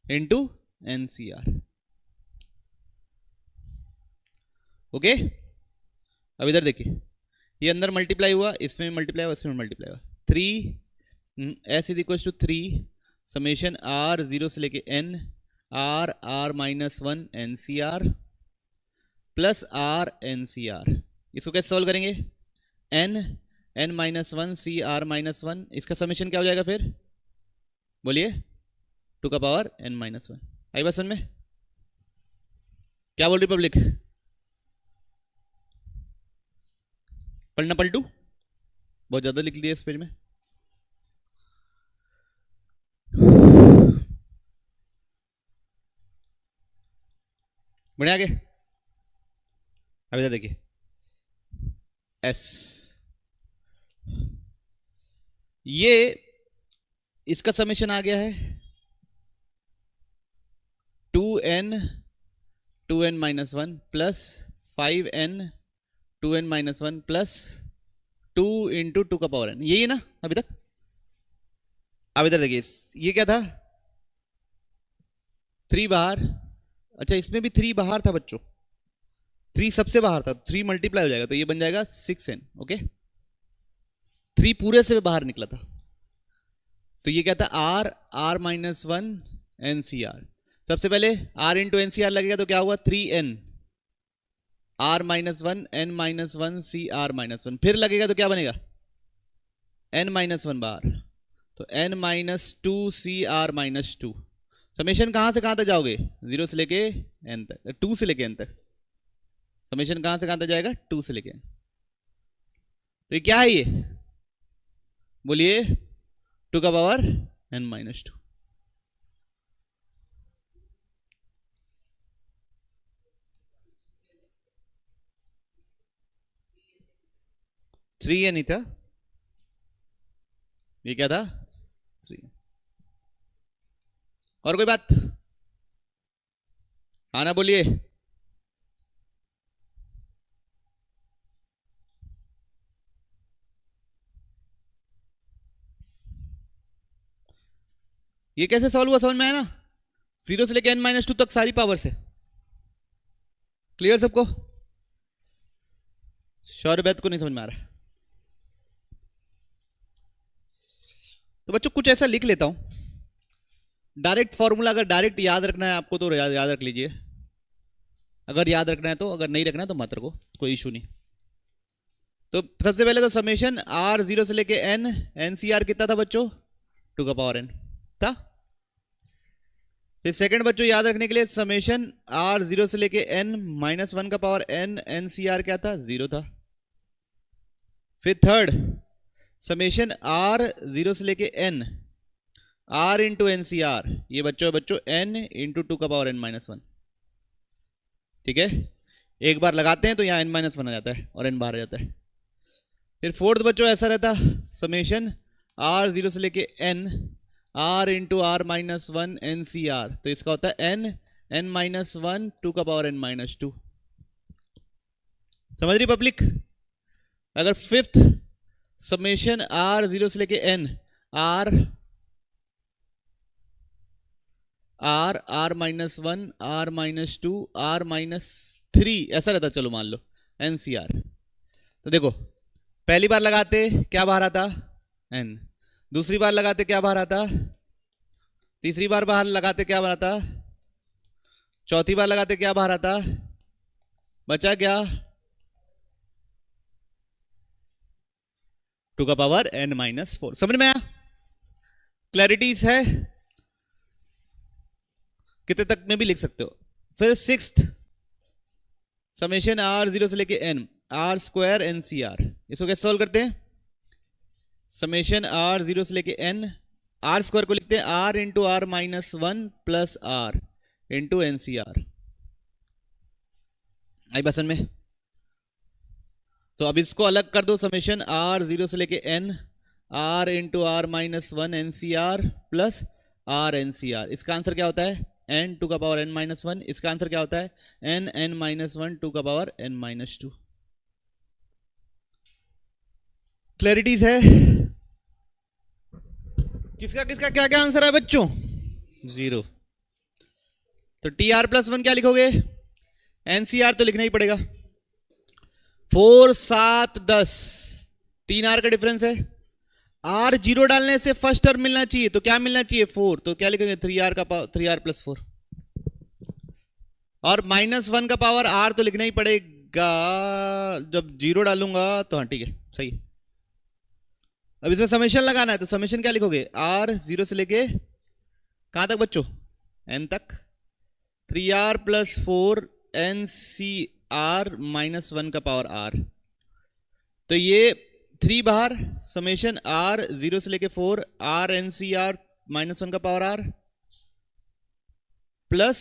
into N C r. Okay, अब इधर देखिए, ये अंदर मल्टीप्लाई हुआ, इसमें मल्टीप्लाई हुआ, इसमें मल्टीप्लाई हुआ। 3 S is equal to 3 summation r 0 से लेके n r minus 1 n C r plus r n C r. इसको कैसे सॉल्व करेंगे? n minus 1 C r minus 1, इसका समेशन क्या हो जाएगा फिर? बोलिए, 2 का पावर n माइनस 1। आई बात समझ में? क्या बोल रही पब्लिक? पढ़ना पलटू, बहुत ज्यादा लिख लिया इस पेज में। बढ़िया, आगे अब इधर देखिए, एस, ये इसका समेशन आ गया है 2n minus 1 plus 5n 2n minus 1 plus 2 into 2 का पावर n, यही है ना अभी तक? अब इधर देखिए, ये क्या था? 3 बाहर, अच्छा इसमें भी 3 बाहर था बच्चों, 3 सबसे बाहर था, 3 मल्टीप्लाई हो जाएगा तो ये बन जाएगा 6n। ओके, 3 पूरे से बाहर निकला था, तो ये क्या था? r minus 1 n C r. सबसे पहले r into N C r लगेगा तो क्या हुआ? 3n r minus 1 n minus 1 C are minus 1, फिर लगेगा तो क्या बनेगा? n माइनस 1 बार, तो n minus 2 C are minus 2। Summation कहां से कहां तक जाओगे? 0 से लेके n तक, 2 से लेके n तक। समेशन कहां से कहां तक जाएगा? 2 से लेके n। तो ये क्या है? ये बोलिए, 2 का पावर n माइनस 2। थ्री ये नहीं था, ये क्या था? 3। और कोई बात? हाँ ना, बोलिए। ये कैसे सॉल्व हुआ, समझ में आया ना? 0 से लेके n माइनस 2 तक सारी पावर से। क्लियर सबको? शौर्य बैत को नहीं समझ में आ रहा? तो बच्चों कुछ ऐसा लिख लेता हूं, डायरेक्ट फॉर्मूला अगर डायरेक्ट याद रखना है आपको तो याद रख लीजिए, अगर याद रखना है तो, अगर नहीं रखना है तो मत रखो, कोई इशू नहीं। तो सबसे पहले तो समेशन r 0 से लेके n सी आर कितना था बच्चों? 2 का पावर n था। फिर सेकंड बच्चों याद रखने के लिए, समेशन r 0 से लेके n माइनस 1 का पावर n सी आर क्या था? 0 था। फिर थर्ड, समेशन r 0 से लेके n r into N C r, ये बच्चों n इंटू 2 का पावर n माइनस 1। ठीक है, एक बार लगाते हैं तो यहाँ n माइनस 1 आ जाता है और n बाहर आ जाता है। फिर फोर्थ बच्चों ऐसा रहता, समेशन r 0 से लेके n r into are minus 1 n C r, तो इसका होता है n माइनस 1 2 का पावर n माइनस 2। समझ रही पब्लिक? अगर फिफ्थ, समेशन r 0 से लेके n r minus 1 r minus 2 r minus 3 ऐसा रहता, चलो मान लो एन सी आर। तो देखो, पहली बार लगाते क्या बाहर आता? n। दूसरी बार लगाते क्या बाहर आता? तीसरी बार बाहर लगाते क्या बाहर आता? चौथी बार लगाते क्या बाहर आता? बचा क्या? टू का पावर n माइनस 4। समझ में आया? क्लैरिटीज है? कितने तक में भी लिख सकते हो। फिर सिक्स्थ समेशन आर जीरो से लेके n r square n C r, इसको कैसे सॉल्व करते हैं? समेशन आर जीरो से लेके n आर स्क्वायर को लिखते हैं R into are minus 1 plus R into N C R. आई बसन में? तो अब इसको अलग कर दो, समेशन आर जीरो से लेके n r into are minus 1 n C r plus r N C r. इसका आंसर क्या होता है? n टू का पावर n माइनस 1। इसका आंसर क्या होता है? n माइनस 1 टू का पावर n माइनस 2। क्लैरिटीज है? किसका किसका क्या क्या आंसर है बच्चों? 0। तो टी आर प्लस 1 क्या लिखोगे? एनसीआर तो लिखना ही पड़ेगा। 4 7 10 3 आर का डिफरेंस है। आर जीरो डालने से फर्स्ट टर्म मिलना चाहिए, तो क्या मिलना चाहिए? 4। तो क्या लिखेंगे? 3 आर प्लस 4। और माइनस 1 का पावर आर तो लिखना ही पड़ेगा, जब जीरो डालूंगा तो हाँ ठीक है, सही। अब इसमें समेशन लगाना है, तो समेशन क्या लिखोगे? आर जीरो से लेके कहां तक बच्चों? एन तक। 3r plus 4 n C are minus 1 का पावर आर। तो ये 3 बाहर, समेशन आर जीरो से लेके 4 R N C are minus 1 का power R plus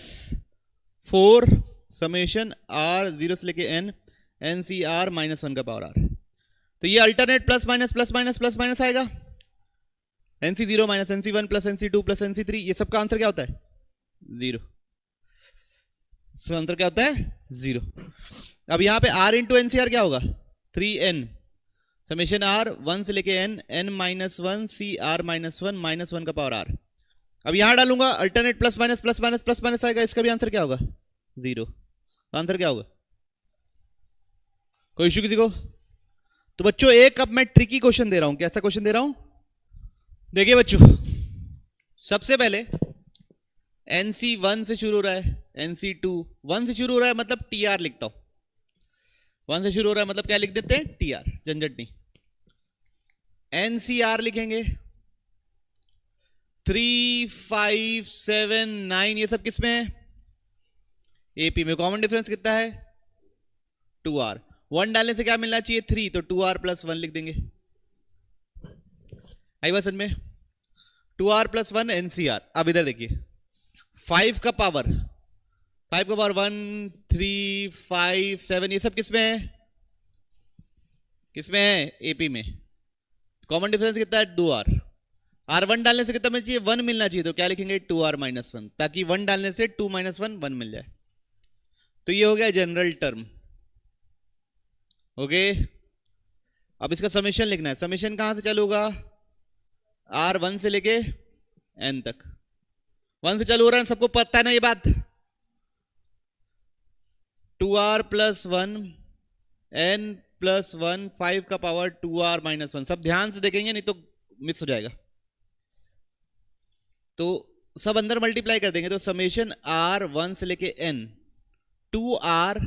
4 summation R zero से लेके N N C are minus 1 का पावर आर। तो ये alternate plus minus plus minus plus minus आएगा। N C 0 minus N C 1 plus N C 2 plus N C 3, ये सबका answer क्या होता है? 0। इसका आंसर क्या होता है? 0। अब यहां पे r इंटू एनसीआर क्या होगा? 3n समेशन r 1 से लेके n n minus 1 C are minus 1 minus 1 का पावर r। अब यहां डालूंगा alternate plus minus plus minus plus minus आएगा। इसका भी आंसर क्या होगा? 0। आंसर क्या होगा? कोई इश्यू किसी को? तो बच्चों एक अब मैं ट्रिकी क्वेश्चन दे रहा हूं। कैसा क्वेश्चन दे रहा हूं? देखिए बच्चों, सबसे पहले NC 1 से शुरू हो रहा है, NC 2 1 से शुरू हो रहा है, मतलब TR लिखता हूं। 1 से शुरू हो रहा है मतलब क्या लिख देते हैं? TR, झंझट नहीं। NCR लिखेंगे 3 5 7 9, ये सब किसमें है? AP में। कॉमन डिफरेंस कितना है? 2R। 1 डालने से क्या मिलना चाहिए? 3, तो 2R प्लस 1 लिख देंगे। आई बस में 2R प्लस 1 NCR। अब इधर देखिए 5 का पावर 1 3 5 7, ये सब किसमें है? किसमें है? AP में। कॉमन डिफरेंस कितना है? 2R। R1 डालने से कितना मिलना चाहिए? 1 मिलना चाहिए, तो क्या लिखेंगे? 2R माइनस 1, ताकि 1 डालने से 2 माइनस 1 1 मिल जाए। तो ये हो गया जनरल टर्म। ओके, अब इसका समेशन लिखना है। समेशन कहां से चालू होगा? R1 से लेके n तक। 1 से चालू हो रहा है, सबको पता है ना ये बात। 2R प्लस 1 n प्लस 1 5 का पावर 2R माइनस 1। सब ध्यान से देखेंगे नहीं तो मिस हो जाएगा। तो सब अंदर मल्टीप्लाई कर देंगे, तो समेशन R1 से लेके n 2R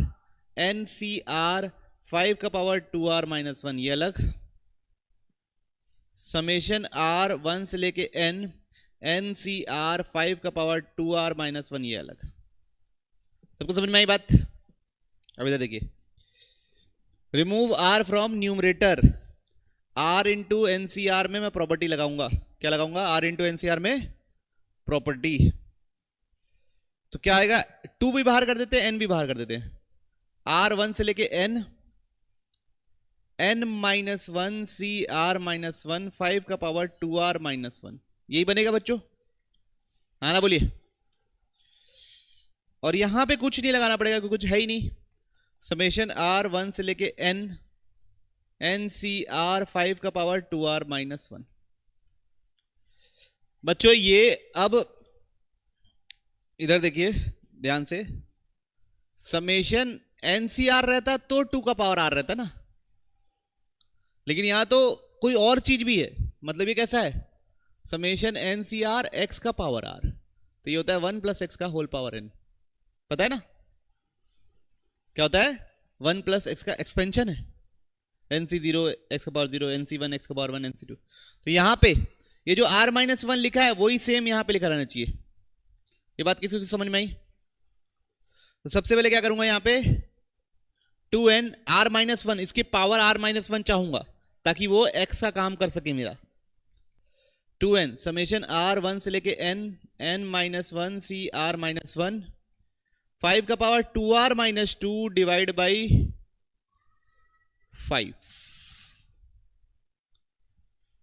n C are 5 का पावर 2R माइनस 1, ये अलग। समेशन R1 से लेके n n सी आर 5 का पावर 2R माइनस 1, ये अलग। सबको समझ में आई बात? अब इधर देखिए, remove R from numerator. R into N C R में मैं प्रॉपर्टी लगाऊंगा। क्या लगाऊंगा? R into N C R में प्रॉपर्टी। तो क्या आएगा? 2 भी बाहर कर देते हैं, n भी बाहर कर देते हैं। R1 से लेके n n minus 1 C are minus 1 5 का पावर 2R माइनस 1, यही बनेगा बच्चों। हाँ ना, बोलिए। और यहां पे कुछ नहीं लगाना पड़ेगा, क्योंकि कुछ है ही नहीं। समेशन R1 से लेके n n सी आर 5 का पावर 2R माइनस 1। बच्चों ये अब इधर देखिए ध्यान से, समेशन NCR रहता तो 2 का पावर R रहता ना, लेकिन यहां तो कोई और चीज भी है। मतलब ये कैसा है? समेशन NCR x का पावर R, तो ये होता है 1 प्लस x का होल पावर n। पता है ना क्या होता है? 1 प्लस x का एक्सपेंशन है। NC0 x का पावर 0, NC1 x का पावर 1, NC2। तो यहाँ पे ये जो r-1 लिखा है वही सेम यहाँ पे लिखा रहना चाहिए। ये बात किसी को समझ में आई? तो सबसे पहले क्या करूंगा, यहाँ पे 2n r-1 इसकी पावर r-1 चाहूंगा ताकि वो x का काम कर सके मेरा। 2n समेशन r1 से लेके n-1 c r-1 5 का पावर 2r-2 डिवाइड बाई 5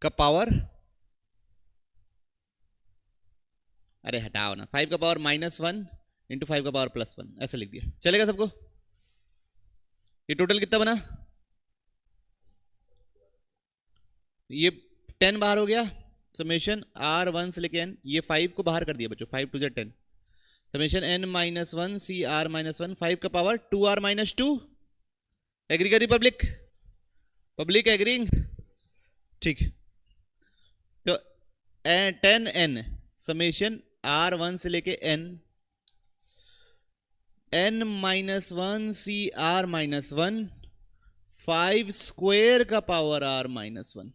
का पावर, अरे हटाओ ना, 5 का पावर -1 इंटू 5 का पावर +1 ऐसा लिख दिया, चलेगा सबको? ये टोटल कितना बना? ये 10 बाहर हो गया, समेशन r1 से लेके n, ये 5 को बाहर कर दिया बच्चों, 5 2 10, समेशन n-1 c r-1 5 का पावर 2r-2। एग्री करी पब्लिक? Public agreeing? ठीक। तो 10n समेशन r1 से लेके n-1 c r-1 5 स्क्वायर का पावर r-1।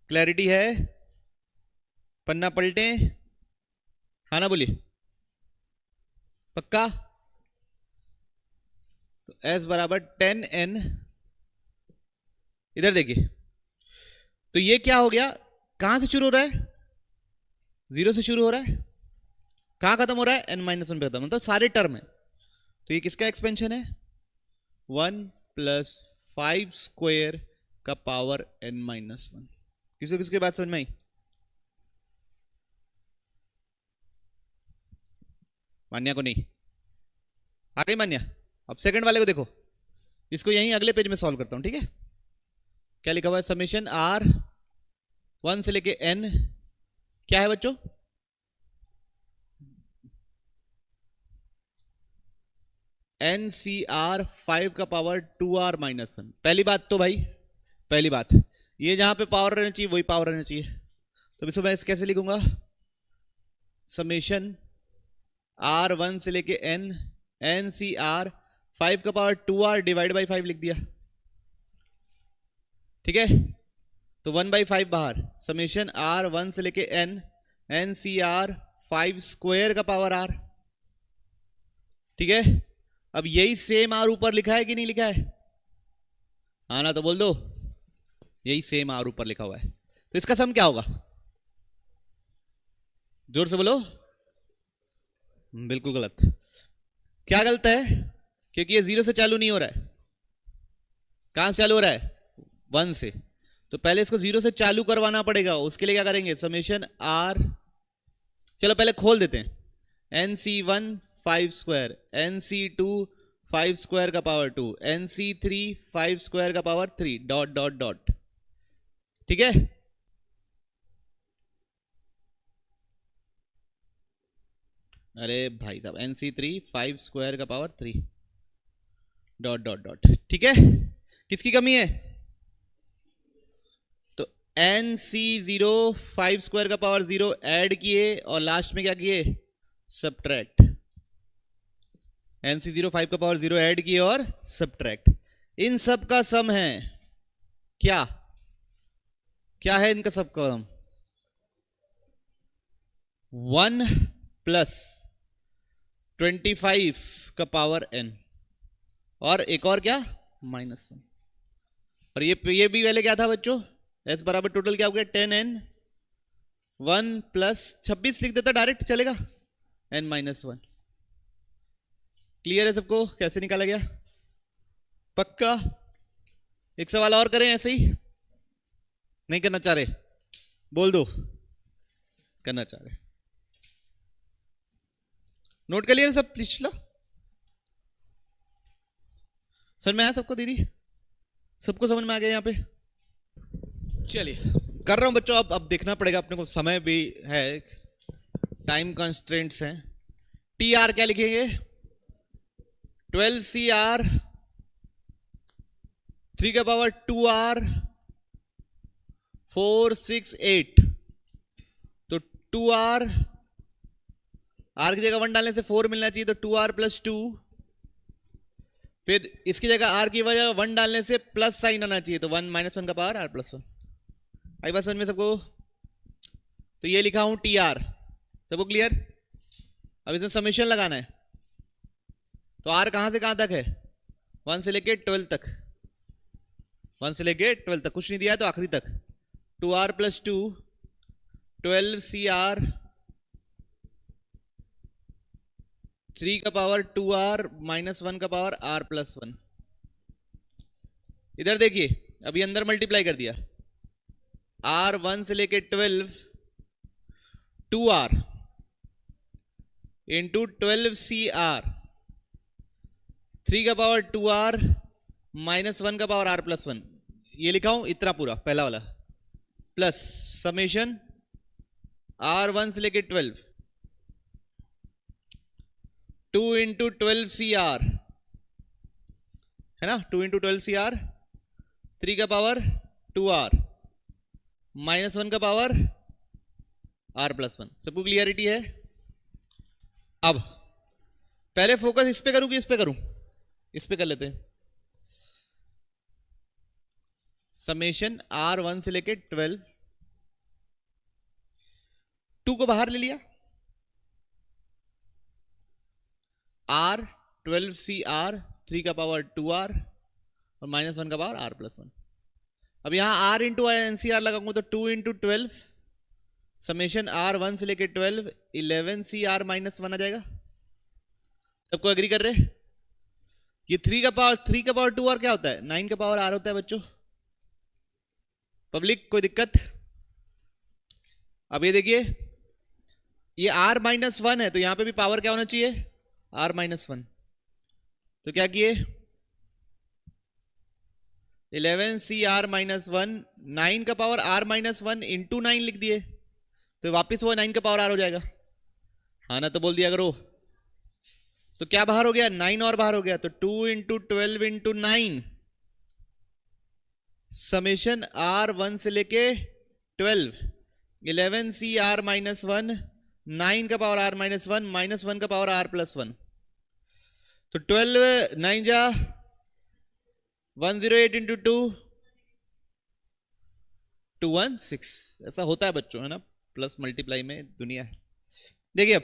क्लैरिटी है? पन्ना पलटे, हाँ ना बोलिए, पक्का? तो s बराबर 10n, इधर देखिए, तो ये क्या हो गया, कहां से शुरू हो रहा है? 0 से शुरू हो रहा है, कहां खत्म हो रहा है? n-1 पे खत्म, मतलब सारे टर्म है। तो ये किसका एक्सपेंशन है? 1 + 5 स्क्वायर का पावर n-1। किसकी बात समझ में आई? मान्या को नहीं आ गई? मान्या, अब सेकंड वाले को देखो, इसको यहीं अगले पेज में सॉल्व करता हूं, ठीक है? क्या लिखा हुआ है? समेशन r1 से लेके n क्या है बच्चों? NCR 5 का पावर 2r-1। पहली बात तो भाई, पहली बात ये जहां पे पावर रहना चाहिए वही पावर रहना चाहिए। तो इसको मैं कैसे लिखूंगा? समेशन r1 से लेके n NCR 5 का पावर 2r डिवाइड बाई 5 लिख दिया, ठीक है? तो 1/5 बाहर, समेशन r1 से लेके n NCR 5 स्क्वायर का पावर r, ठीक है? अब यही सेम r ऊपर लिखा है कि नहीं लिखा है? हाँ ना, तो बोल दो, यही सेम r ऊपर लिखा हुआ है। तो इसका सम क्या होगा? जोर से बोलो। बिल्कुल गलत। क्या गलत है? क्योंकि ये 0 से चालू नहीं हो रहा है। कहां से चालू हो रहा है? 1 से। तो पहले इसको 0 से चालू करवाना पड़ेगा। उसके लिए क्या करेंगे? समेशन r, चलो पहले खोल देते हैं। NC1 5 स्क्वायर, NC2 5 स्क्वायर का पावर 2, NC3 5 स्क्वायर का पावर 3 डॉट डॉट डॉट, ठीक है? अरे भाई साहब, NC3 5 स्क्वायर का पावर 3 डॉट डॉट डॉट, ठीक है? किसकी कमी है? तो NC0 5 स्क्वायर का पावर 0 ऐड किए और लास्ट में क्या किए? सब्ट्रैक्ट। NC0 5 का पावर 0 ऐड किए और सब्ट्रैक्ट। इन सब का सम है क्या? क्या है इनका सब का सम? 1 + 25 का पावर n, और एक और क्या? -1। और ये भी पहले क्या था बच्चों? s बराबर टोटल क्या हो गया? 10n 1 + 26 लिख देता डायरेक्ट, चलेगा? n-1। क्लियर है सबको कैसे निकाला गया? पक्का? एक सवाल और करें ऐसे ही? नहीं करना चाह रहे? बोल दो करना चाह रहे। नोट कर लिया सब पिछला? समझ में आया सबको? दीदी सबको समझ में आ गया यहाँ पे? चलिए कर रहा हूं बच्चों। अब देखना पड़ेगा अपने को, समय भी है, टाइम कंस्ट्रेंट्स हैं। TR क्या लिखेंगे? 12CR 3 का पावर 2R 4 6 8। तो 2R, R की जगह 1 डालने से 4 मिलना चाहिए, तो 2R + 2, फिर इसकी जगह आर की वजह 1 डालने से प्लस साइन आना चाहिए, तो 1 -1 का पावर आर प्लस 1। आई बात समझ में सबको? तो ये लिखा हूं टी आर, सबको क्लियर? अब इसमें समेशन लगाना है। तो आर कहां से कहां तक है? 1 से लेके 12 तक, 1 से लेके 12 तक, कुछ नहीं दिया है तो आखिरी तक। 2r + 2 12cr 3 का पावर 2r -1 का पावर r + 1। इधर देखिए, अभी अंदर मल्टीप्लाई कर दिया। r 1 से लेके 12 2r इंटू 12cr 3 का पावर 2r -1 का पावर r + 1। ये लिखा हूं इतना पूरा पहला वाला, प्लस समेशन r1 से लेके 12 2 इंटू 12cr है ना, 2 इंटू 12cr 3 का पावर 2r -1 का पावर r + 1। सबको क्लियरिटी है? अब पहले फोकस इस पे करूं कि इस पे करूं? इस पे कर लेते हैं। समेशन r1 से लेके 12 2 को बाहर ले लिया, r 12cr 3 का पावर 2r और -1 का पावर r + 1। अब यहां r इंटू एनसीआर लगाऊंगा तो 2 इंटू 12 समेशन r1 से लेके 12 11cr -1 आ जाएगा। सबको एग्री कर रहे? ये 3 का पावर 2r क्या होता है? 9 का पावर r होता है बच्चों। पब्लिक कोई दिक्कत? अब ये देखिए, ये r -1 है तो यहां पे भी पावर क्या होना चाहिए? r -1। तो क्या किए? 11cr -1 9 का पावर r -1 इंटू 9 लिख दिए, तो वापिस वो 9 का पावर r हो जाएगा। हाँ ना, तो बोल दिया करो। तो क्या बाहर हो गया? 9 और बाहर हो गया, तो 2 इंटू 12 इंटू 9 समेशन r1 से लेके 12 11cr -1 9 का पावर r -1 -1 का पावर r + 1। तो 12 9 जा 108 इंटू 2 216। ऐसा होता है बच्चों, है ना, प्लस मल्टीप्लाई में दुनिया है। देखिए अब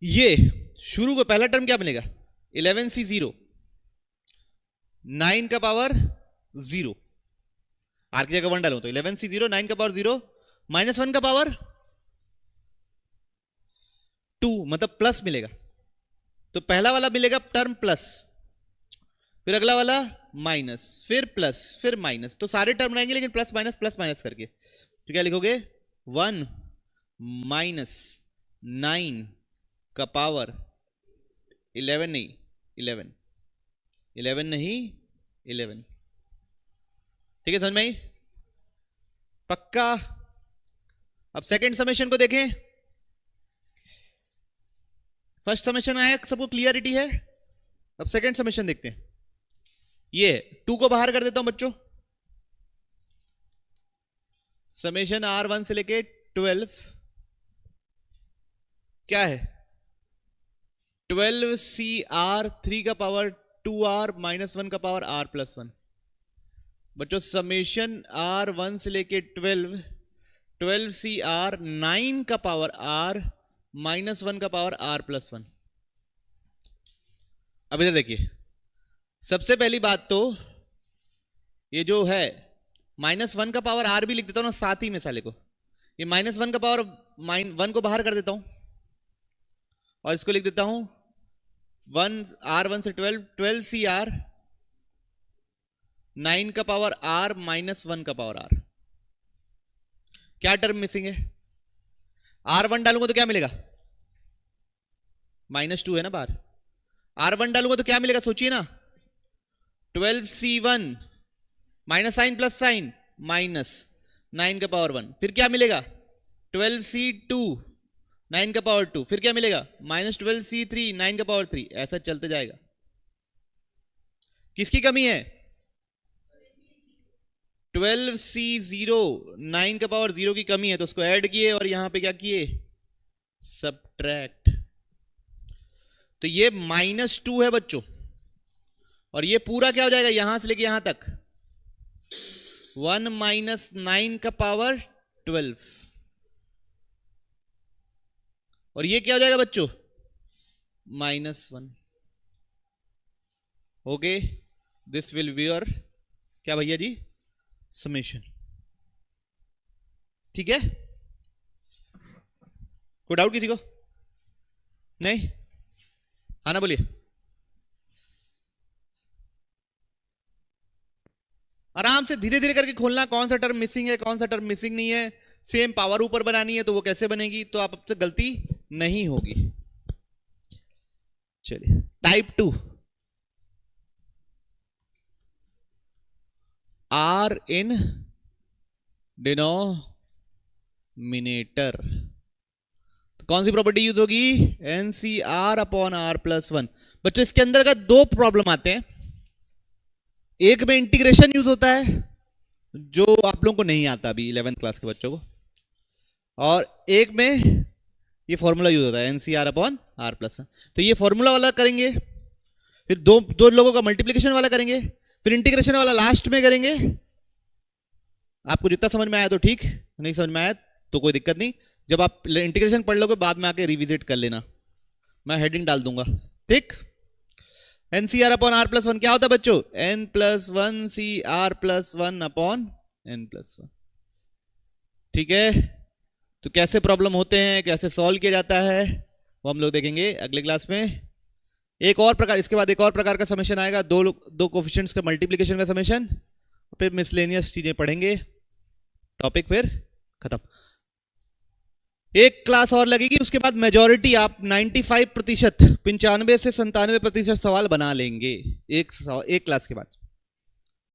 ये शुरू का पहला टर्म क्या बनेगा? 11c0 9 का पावर 0, आर की जगह 1 डालूं तो 11c0 9 का पावर 0 -1 का पावर 2, मतलब प्लस मिलेगा। तो पहला वाला मिलेगा टर्म प्लस, फिर अगला वाला माइनस, फिर प्लस, फिर माइनस। तो सारे टर्म रहेंगे लेकिन प्लस माइनस करके। तो क्या लिखोगे? 1 - 9 का पावर 11 नहीं 11 11 नहीं 11। ठीक है, समझ में आई? पक्का? अब सेकंड समेशन को देखें। फर्स्ट समेशन आया, सबको क्लियरिटी है? अब सेकंड समेशन देखते हैं। ये 2 को बाहर कर देता हूं बच्चों। समेशन r1 से लेके 12 क्या है? 12cr 3 का पावर 2r -1 का पावर r + 1। बच्चों समेशन r1 से लेके 12cr 9 का पावर r -1 का पावर r + 1। अब इधर देखिए, सबसे पहली बात तो ये जो है -1 का पावर r भी लिख देता हूं ना साथ ही में साले को। ये -1 का पावर 1 को बाहर कर देता हूं और इसको लिख देता हूं 1 r1 से 12cr 9 का पावर r -1 का पावर r। क्या टर्म मिसिंग है? r1 डालूंगा तो क्या मिलेगा? -2 है ना बाहर। r1 डालूंगा तो क्या मिलेगा? सोचिए ना, 12c1 minus sign plus sign -9 का पावर 1। फिर क्या मिलेगा? 12c2 9 का पावर 2। फिर क्या मिलेगा? -12c3 9 का पावर 3। ऐसा चलते जाएगा। किसकी कमी है? 12c0 9 का पावर 0 की कमी है, तो उसको ऐड किए और यहां पे क्या किए? सब्ट्रैक्ट। तो ये -2 है बच्चों, और ये पूरा क्या हो जाएगा यहां से लेके यहां तक 1 - 9 का पावर 12, और ये क्या हो जाएगा बच्चों -1। Okay, this will be your क्या भैया जी समेशन। ठीक है, कोई डाउट किसी को? नहीं, हाँ ना बोलिए। आराम से धीरे धीरे करके खोलना, कौन सा टर्म मिसिंग है कौन सा टर्म मिसिंग नहीं है। सेम पावर ऊपर बनानी है तो वो कैसे बनेगी, तो आप आपसे गलती नहीं होगी। चलिए टाइप 2, आर इन डिनोमिनेटर, तो कौन सी प्रॉपर्टी यूज होगी NCR/R+1। बच्चों इसके अंदर का दो प्रॉब्लम आते हैं, एक में इंटीग्रेशन यूज होता है जो आप लोगों को नहीं आता अभी 11th क्लास के बच्चों को, और एक में ये फॉर्मूला यूज होता है NCR/R+1। तो ये फॉर्मूला वाला करेंगे, फिर दो लोगों का मल्टीप्लिकेशन वाला करेंगे, फिर इंटीग्रेशन वाला लास्ट में करेंगे। आपको जितना समझ में आया तो ठीक, नहीं समझ में आया तो कोई दिक्कत नहीं, जब आप इंटीग्रेशन पढ़ लोगे बाद में आके रिविजिट कर लेना, मैं हेडिंग डाल दूंगा। ठीक, NCR/R+1 क्या होता है बच्चों N+1CR+1/N+1। ठीक है, तो कैसे प्रॉब्लम होते हैं, कैसे सॉल्व किया जाता है वो हम लोग देखेंगे अगले क्लास में। एक और प्रकार, इसके बाद एक और प्रकार का समेशन आएगा, दो कोफिशिएंट्स का मल्टीप्लिकेशन का समेशन, फिर मिसलेनियस चीजें पढ़ेंगे, टॉपिक फिर खत्म। एक क्लास और लगेगी, उसके बाद मेजॉरिटी आप 95%, 95 से 97% सवाल बना लेंगे एक क्लास के बाद।